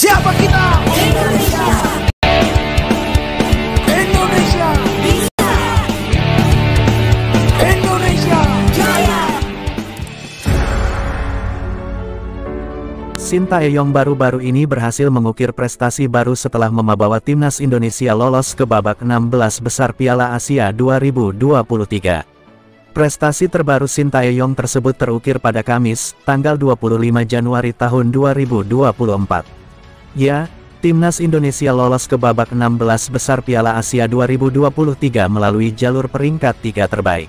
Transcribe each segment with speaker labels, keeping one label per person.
Speaker 1: Siapa kita? Indonesia. Indonesia bisa. Indonesia jaya.
Speaker 2: Sintayong baru-baru ini berhasil mengukir prestasi baru setelah membawa timnas Indonesia lolos ke babak 16 besar Piala Asia 2023. Prestasi terbaru Sintayong tersebut terukir pada Kamis, tanggal 25 Januari tahun 2024. Ya, timnas Indonesia lolos ke babak 16 besar Piala Asia 2023 melalui jalur peringkat 3 terbaik.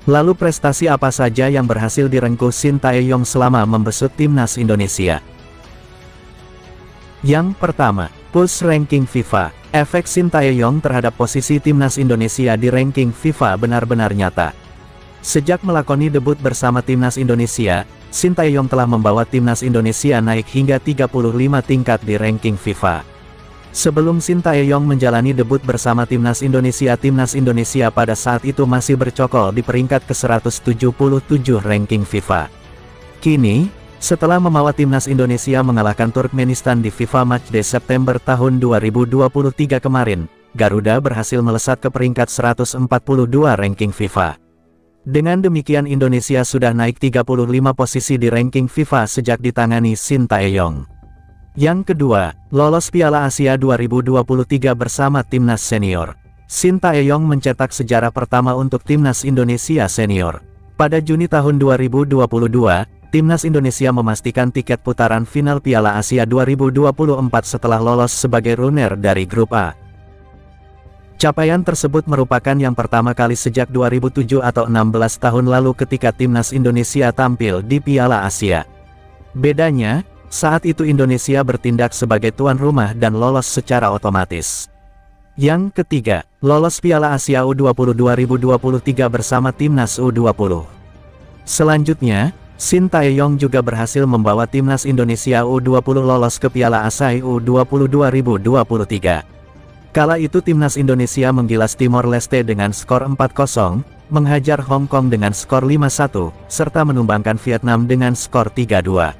Speaker 2: Lalu prestasi apa saja yang berhasil direngkuh Sintayong selama membesut timnas Indonesia? Yang pertama, push ranking FIFA. Efek Sintayong terhadap posisi timnas Indonesia di ranking FIFA benar-benar nyata. Sejak melakoni debut bersama timnas Indonesia, Sintayong telah membawa timnas Indonesia naik hingga 35 tingkat di ranking FIFA. Sebelum Sintayong menjalani debut bersama timnas Indonesia pada saat itu masih bercokol di peringkat ke-177 ranking FIFA. Kini, setelah membawa timnas Indonesia mengalahkan Turkmenistan di FIFA Matchday September tahun 2023 kemarin, Garuda berhasil melesat ke peringkat 142 ranking FIFA. Dengan demikian Indonesia sudah naik 35 posisi di ranking FIFA sejak ditangani Sintayong. Yang kedua, lolos Piala Asia 2023 bersama timnas senior. Sintayong mencetak sejarah pertama untuk timnas Indonesia senior. Pada Juni tahun 2022, timnas Indonesia memastikan tiket putaran final Piala Asia 2024 setelah lolos sebagai runner dari grup A. Capaian tersebut merupakan yang pertama kali sejak 2007 atau 16 tahun lalu ketika timnas Indonesia tampil di Piala Asia. Bedanya, saat itu Indonesia bertindak sebagai tuan rumah dan lolos secara otomatis. Yang ketiga, lolos Piala Asia U20 2023 bersama timnas U20. Selanjutnya, Sintayong juga berhasil membawa timnas Indonesia U20 lolos ke Piala Asia U20 2023. Kala itu timnas Indonesia menggilas Timor Leste dengan skor 4-0, menghajar Hong Kong dengan skor 5-1, serta menumbangkan Vietnam dengan skor 3-2.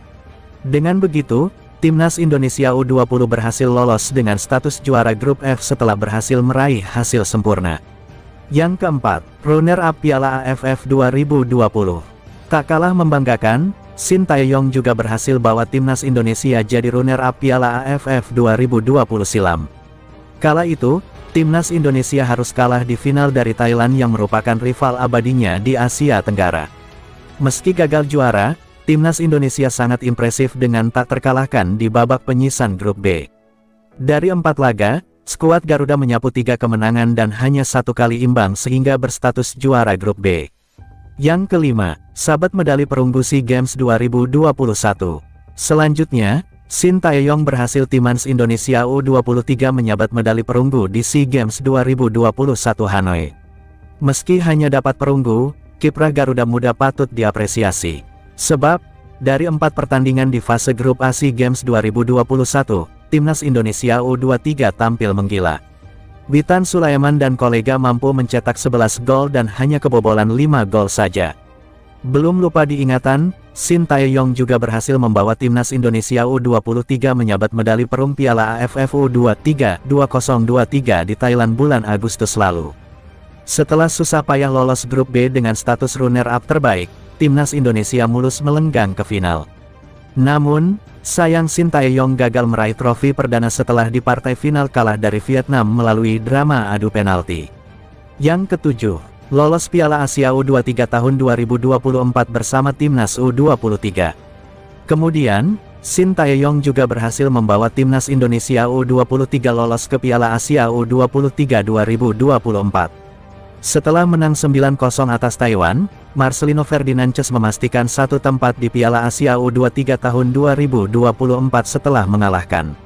Speaker 2: Dengan begitu, timnas Indonesia U20 berhasil lolos dengan status juara grup F setelah berhasil meraih hasil sempurna. Yang keempat, runner-up Piala AFF 2020. Tak kalah membanggakan, Sintayong juga berhasil bawa timnas Indonesia jadi runner-up Piala AFF 2020 silam. Kala itu, timnas Indonesia harus kalah di final dari Thailand yang merupakan rival abadinya di Asia Tenggara. Meski gagal juara, timnas Indonesia sangat impresif dengan tak terkalahkan di babak penyisan grup B. Dari 4 laga, skuad Garuda menyapu 3 kemenangan dan hanya 1 kali imbang sehingga berstatus juara grup B. Yang kelima, sahabat medali perunggu SEA Games 2021. Selanjutnya, Sintayong berhasil timnas Indonesia U23 menyabat medali perunggu di SEA Games 2021 Hanoi. Meski hanya dapat perunggu, kiprah Garuda Muda patut diapresiasi. Sebab, dari 4 pertandingan di fase grup A SEA Games 2021, timnas Indonesia U23 tampil menggila. Witan Sulaiman dan kolega mampu mencetak 11 gol dan hanya kebobolan 5 gol saja. Belum lupa diingatan, Sintayong juga berhasil membawa timnas Indonesia U23 menyabat medali perunggu Piala AFF U23 2023 di Thailand bulan Agustus lalu. Setelah susah payah lolos grup B dengan status runner-up terbaik, timnas Indonesia mulus melenggang ke final. Namun, sayang Sintayong gagal meraih trofi perdana setelah di partai final kalah dari Vietnam melalui drama adu penalti. Yang ketujuh, lolos Piala Asia U23 tahun 2024 bersama timnas U23. Kemudian, Sintayong juga berhasil membawa timnas Indonesia U23 lolos ke Piala Asia U23 2024. Setelah menang 9-0 atas Taiwan, Marcelino Ferdinandes memastikan 1 tempat di Piala Asia U23 tahun 2024 setelah mengalahkan